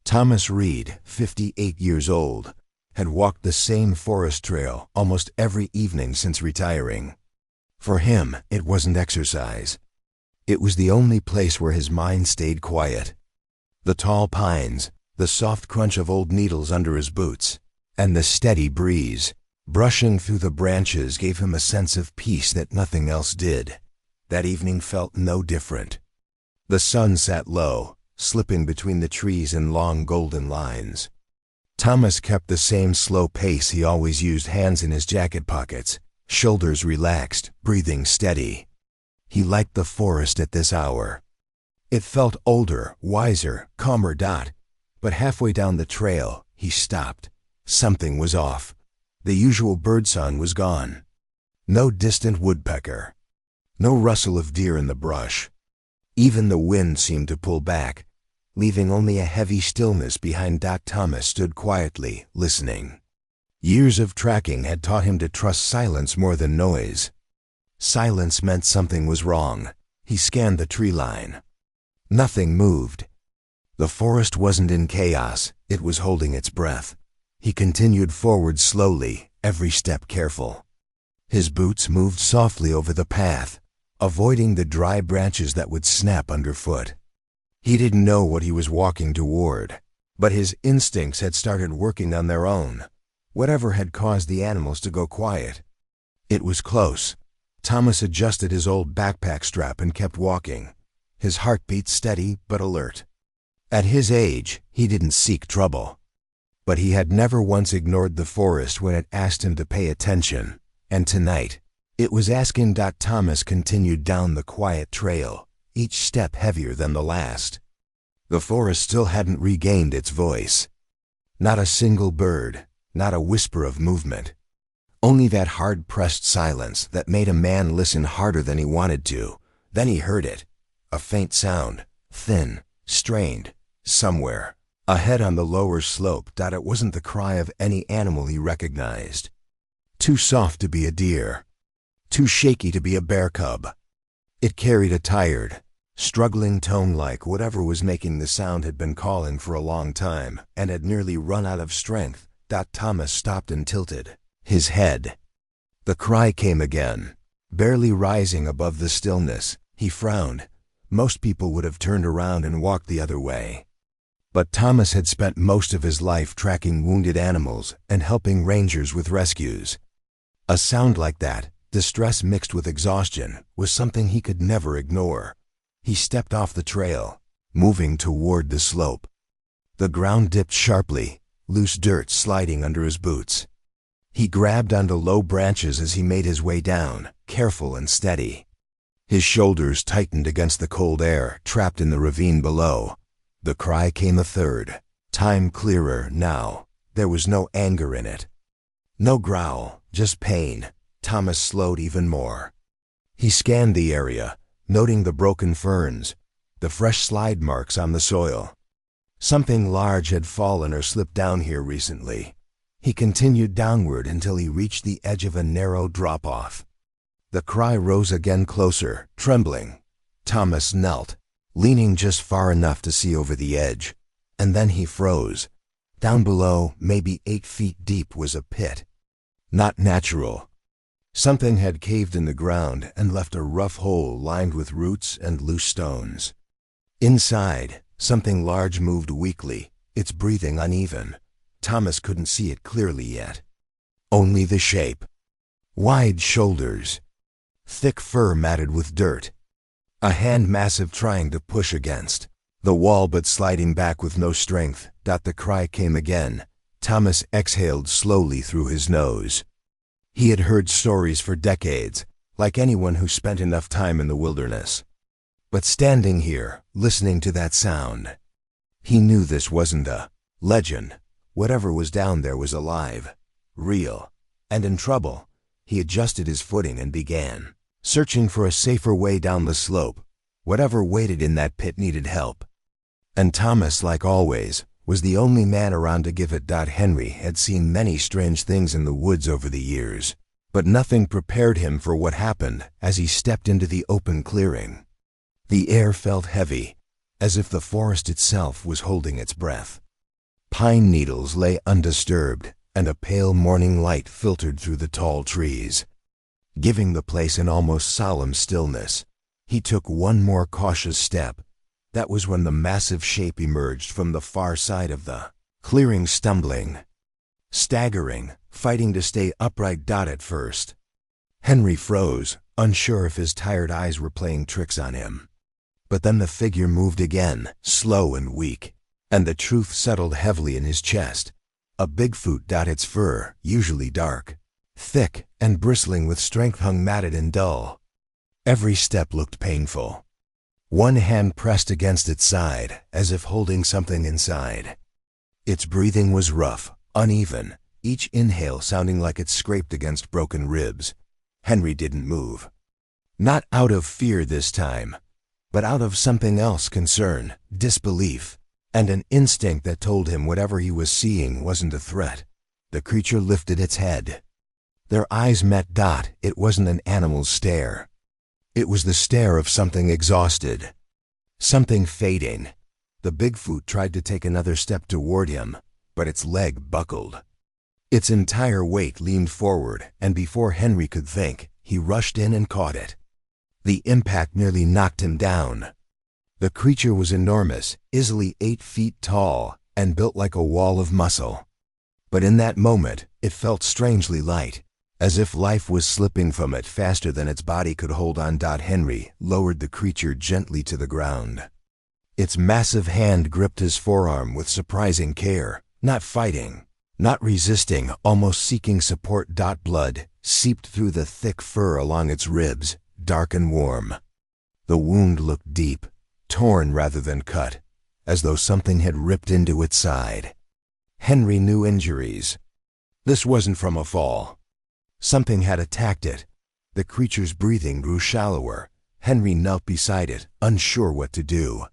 Thomas Reid, 58 years old, had walked the same forest trail almost every evening since retiring. For him, it wasn't exercise. It was the only place where his mind stayed quiet. The tall pines, the soft crunch of old needles under his boots, and the steady breeze brushing through the branches gave him a sense of peace that nothing else did. That evening felt no different. The sun sat low, slipping between the trees in long golden lines. Thomas kept the same slow pace he always used, hands in his jacket pockets, shoulders relaxed, breathing steady. He liked the forest at this hour. It felt older, wiser, calmer. But halfway down the trail, he stopped. Something was off. The usual birdsong was gone. No distant woodpecker. No rustle of deer in the brush. Even the wind seemed to pull back, leaving only a heavy stillness behind. Thomas stood quietly, listening. Years of tracking had taught him to trust silence more than noise. Silence meant something was wrong. He scanned the tree line. Nothing moved. The forest wasn't in chaos, it was holding its breath. He continued forward slowly, every step careful. His boots moved softly over the path, avoiding the dry branches that would snap underfoot. He didn't know what he was walking toward, but his instincts had started working on their own. Whatever had caused the animals to go quiet. It was close. Thomas adjusted his old backpack strap and kept walking, his heartbeat steady but alert. At his age, he didn't seek trouble. But he had never once ignored the forest when it asked him to pay attention, and tonight, it was asking. Thomas continued down the quiet trail, each step heavier than the last. The forest still hadn't regained its voice. Not a single bird, not a whisper of movement. Only that hard-pressed silence that made a man listen harder than he wanted to. Then he heard it. A faint sound, thin, strained, somewhere ahead on the lower slope. It wasn't the cry of any animal he recognized. Too soft to be a deer. Too shaky to be a bear cub. It carried a tired, struggling tone, like whatever was making the sound had been calling for a long time and had nearly run out of strength. Thomas stopped and tilted his head. The cry came again, barely rising above the stillness. He frowned. Most people would have turned around and walked the other way. But Thomas had spent most of his life tracking wounded animals and helping rangers with rescues. A sound like that, distress mixed with exhaustion, was something he could never ignore. He stepped off the trail, moving toward the slope. The ground dipped sharply, loose dirt sliding under his boots. He grabbed onto low branches as he made his way down, careful and steady. His shoulders tightened against the cold air trapped in the ravine below. The cry came a third time, clearer now. There was no anger in it. No growl, just pain. Thomas slowed even more. He scanned the area, noting the broken ferns, the fresh slide marks on the soil. Something large had fallen or slipped down here recently. He continued downward until he reached the edge of a narrow drop-off. The cry rose again, closer, trembling. Thomas knelt, leaning just far enough to see over the edge, and then he froze. Down below, maybe 8 feet deep, was a pit. Not natural. Something had caved in the ground and left a rough hole lined with roots and loose stones. Inside, something large moved weakly, its breathing uneven. Thomas couldn't see it clearly yet. Only the shape. Wide shoulders. Thick fur matted with dirt. A hand massive trying to push against the wall but sliding back with no strength. The cry came again. Thomas exhaled slowly through his nose. He had heard stories for decades, like anyone who spent enough time in the wilderness. But standing here, listening to that sound, he knew this wasn't a legend. Whatever was down there was alive, real, and in trouble. He adjusted his footing and began searching for a safer way down the slope. Whatever waited in that pit needed help. And Thomas, like always, was the only man around to give it. Henry had seen many strange things in the woods over the years, but nothing prepared him for what happened as he stepped into the open clearing. The air felt heavy, as if the forest itself was holding its breath. pine needles lay undisturbed, and a pale morning light filtered through the tall trees, giving the place an almost solemn stillness. He took one more cautious step. That was when the massive shape emerged from the far side of the clearing, stumbling, staggering, fighting to stay upright. At first, Henry froze, unsure if his tired eyes were playing tricks on him. But then the figure moved again, slow and weak, and the truth settled heavily in his chest. A Bigfoot. Its fur, usually dark, thick, and bristling with strength, hung matted and dull. Every step looked painful. One hand pressed against its side, as if holding something inside. Its breathing was rough, uneven, each inhale sounding like it scraped against broken ribs. Henry didn't move. Not out of fear this time, but out of something else: concern, disbelief, and an instinct that told him whatever he was seeing wasn't a threat. The creature lifted its head. Their eyes met. It wasn't an animal's stare. It was the stare of something exhausted, something fading. The Bigfoot tried to take another step toward him, but its leg buckled. Its entire weight leaned forward, and before Henry could think, he rushed in and caught it. The impact nearly knocked him down. The creature was enormous, easily 8 feet tall, and built like a wall of muscle. But in that moment, it felt strangely light, as if life was slipping from it faster than its body could hold on. Henry lowered the creature gently to the ground. Its massive hand gripped his forearm with surprising care, not fighting, not resisting, almost seeking support. Blood seeped through the thick fur along its ribs, dark and warm. The wound looked deep, torn rather than cut, as though something had ripped into its side. Henry knew injuries. This wasn't from a fall. Something had attacked it. The creature's breathing grew shallower. Henry knelt beside it, unsure what to do.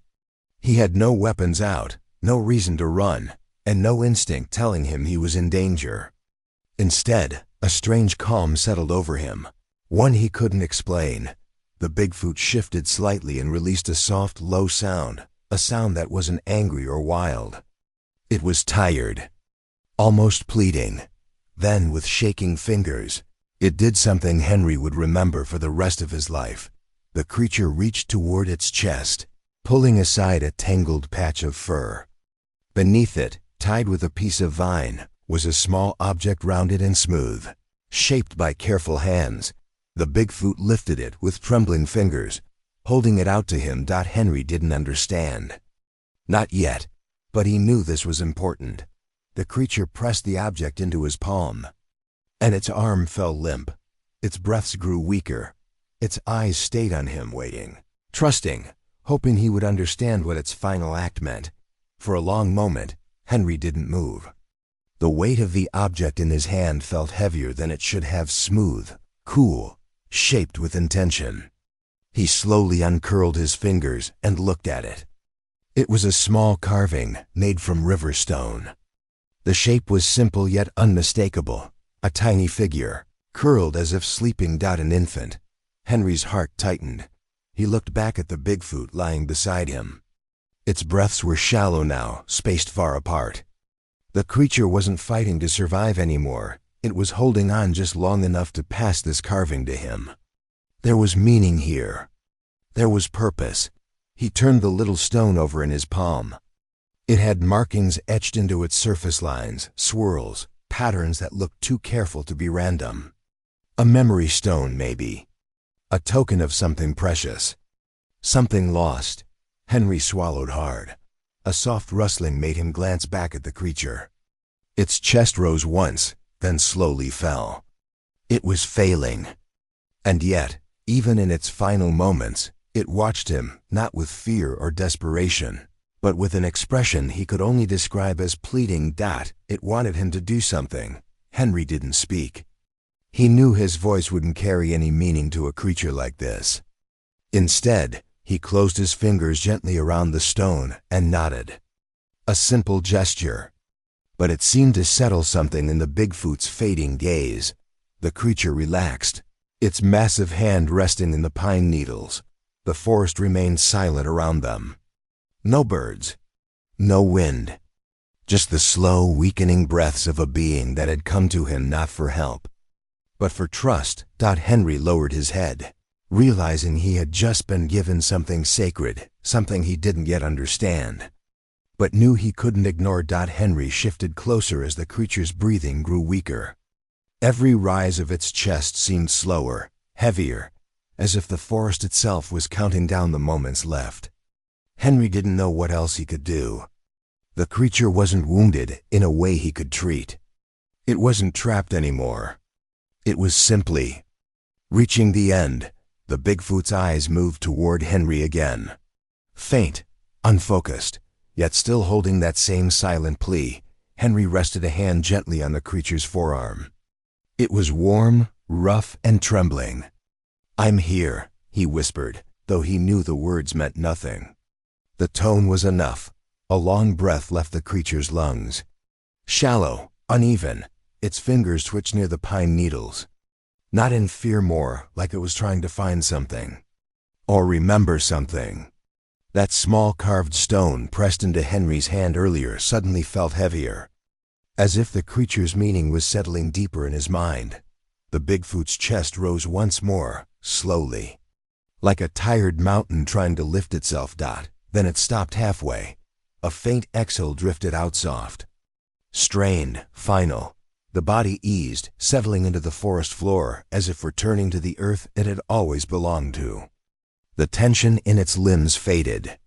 He had no weapons out, no reason to run, and no instinct telling him he was in danger. Instead, a strange calm settled over him, one he couldn't explain. The Bigfoot shifted slightly and released a soft, low sound, a sound that wasn't angry or wild. It was tired, almost pleading. Then, with shaking fingers, it did something Henry would remember for the rest of his life. The creature reached toward its chest, pulling aside a tangled patch of fur. Beneath it, tied with a piece of vine, was a small object, rounded and smooth, shaped by careful hands. The Bigfoot lifted it with trembling fingers, holding it out to him. Henry didn't understand. Not yet, but he knew this was important. The creature pressed the object into his palm, and its arm fell limp. Its breaths grew weaker. Its eyes stayed on him, waiting, trusting, hoping he would understand what its final act meant. For a long moment, Henry didn't move. The weight of the object in his hand felt heavier than it should have, smooth, cool, shaped with intention. He slowly uncurled his fingers and looked at it. It was a small carving made from river stone. The shape was simple yet unmistakable, a tiny figure, curled as if sleeping. An infant. Henry's heart tightened. He looked back at the Bigfoot lying beside him. Its breaths were shallow now, spaced far apart. The creature wasn't fighting to survive anymore. It was holding on just long enough to pass this carving to him. There was meaning here. There was purpose. He turned the little stone over in his palm. It had markings etched into its surface, lines, swirls, patterns that looked too careful to be random. A memory stone, maybe. A token of something precious. Something lost. Henry swallowed hard. A soft rustling made him glance back at the creature. Its chest rose once, then slowly fell. It was failing. And yet, even in its final moments, it watched him, not with fear or desperation, but with an expression he could only describe as pleading. It wanted him to do something. Henry didn't speak. He knew his voice wouldn't carry any meaning to a creature like this. Instead, he closed his fingers gently around the stone and nodded. A simple gesture, but it seemed to settle something in the Bigfoot's fading gaze. The creature relaxed, its massive hand resting in the pine needles. The forest remained silent around them. No birds, no wind, Just the slow, weakening breaths of a being that had come to him not for help, but for trust. Henry lowered his head, realizing he had just been given something sacred, something he didn't yet understand, but knew he couldn't ignore. Henry shifted closer as the creature's breathing grew weaker. Every rise of its chest seemed slower, heavier, as if the forest itself was counting down the moments left. Henry didn't know what else he could do. The creature wasn't wounded in a way he could treat. It wasn't trapped anymore. It was simply reaching the end. The Bigfoot's eyes moved toward Henry again. Faint, unfocused, yet still holding that same silent plea, Henry rested a hand gently on the creature's forearm. It was warm, rough, and trembling. "I'm here," he whispered, though he knew the words meant nothing. The tone was enough. A long breath left the creature's lungs. Shallow, uneven, its fingers twitched near the pine needles. Not in fear, more like it was trying to find something. Or remember something. That small carved stone pressed into Henry's hand earlier suddenly felt heavier, as if the creature's meaning was settling deeper in his mind. The Bigfoot's chest rose once more, slowly, like a tired mountain trying to lift itself. Then it stopped halfway. A faint exhale drifted out, soft, strained, final. The body eased, settling into the forest floor as if returning to the earth it had always belonged to. The tension in its limbs faded.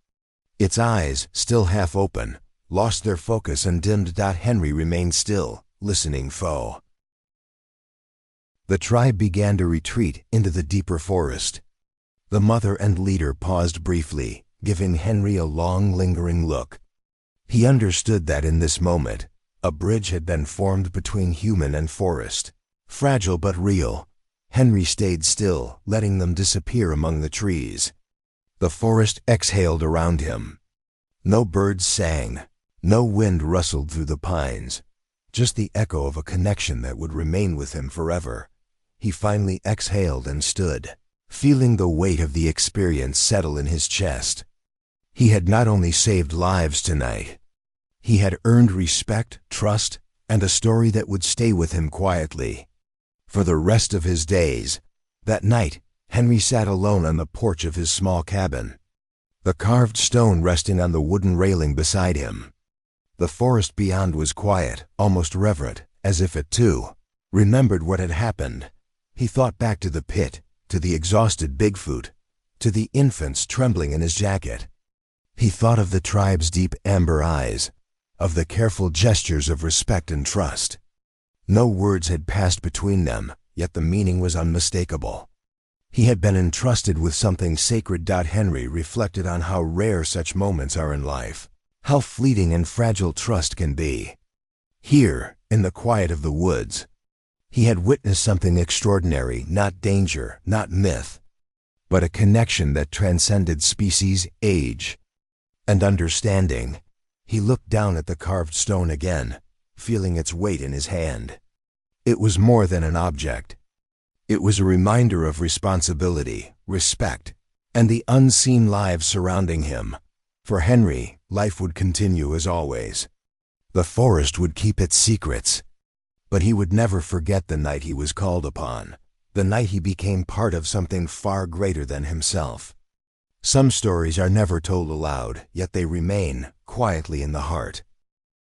Its eyes, still half open, lost their focus and dimmed. Henry remained still, listening. The tribe began to retreat into the deeper forest. The mother and leader paused briefly, giving Henry a long, lingering look. He understood that in this moment, a bridge had been formed between human and forest. Fragile but real, Henry stayed still, letting them disappear among the trees. The forest exhaled around him. No birds sang, no wind rustled through the pines, just the echo of a connection that would remain with him forever. He finally exhaled and stood, feeling the weight of the experience settle in his chest. He had not only saved lives tonight, he had earned respect, trust, and a story that would stay with him quietly for the rest of his days. That night, Henry sat alone on the porch of his small cabin, the carved stone resting on the wooden railing beside him. The forest beyond was quiet, almost reverent, as if it too remembered what had happened. He thought back to the pit, to the exhausted Bigfoot, to the infants trembling in his jacket. He thought of the tribe's deep amber eyes, of the careful gestures of respect and trust. No words had passed between them, yet the meaning was unmistakable. He had been entrusted with something sacred. Henry reflected on how rare such moments are in life, how fleeting and fragile trust can be. Here, in the quiet of the woods, he had witnessed something extraordinary, not danger, not myth, but a connection that transcended species, age, and understanding. He looked down at the carved stone again, feeling its weight in his hand. It was more than an object. It was a reminder of responsibility, respect, and the unseen lives surrounding him. For Henry, life would continue as always. The forest would keep its secrets, but he would never forget the night he was called upon, the night he became part of something far greater than himself. Some stories are never told aloud, yet they remain quietly in the heart.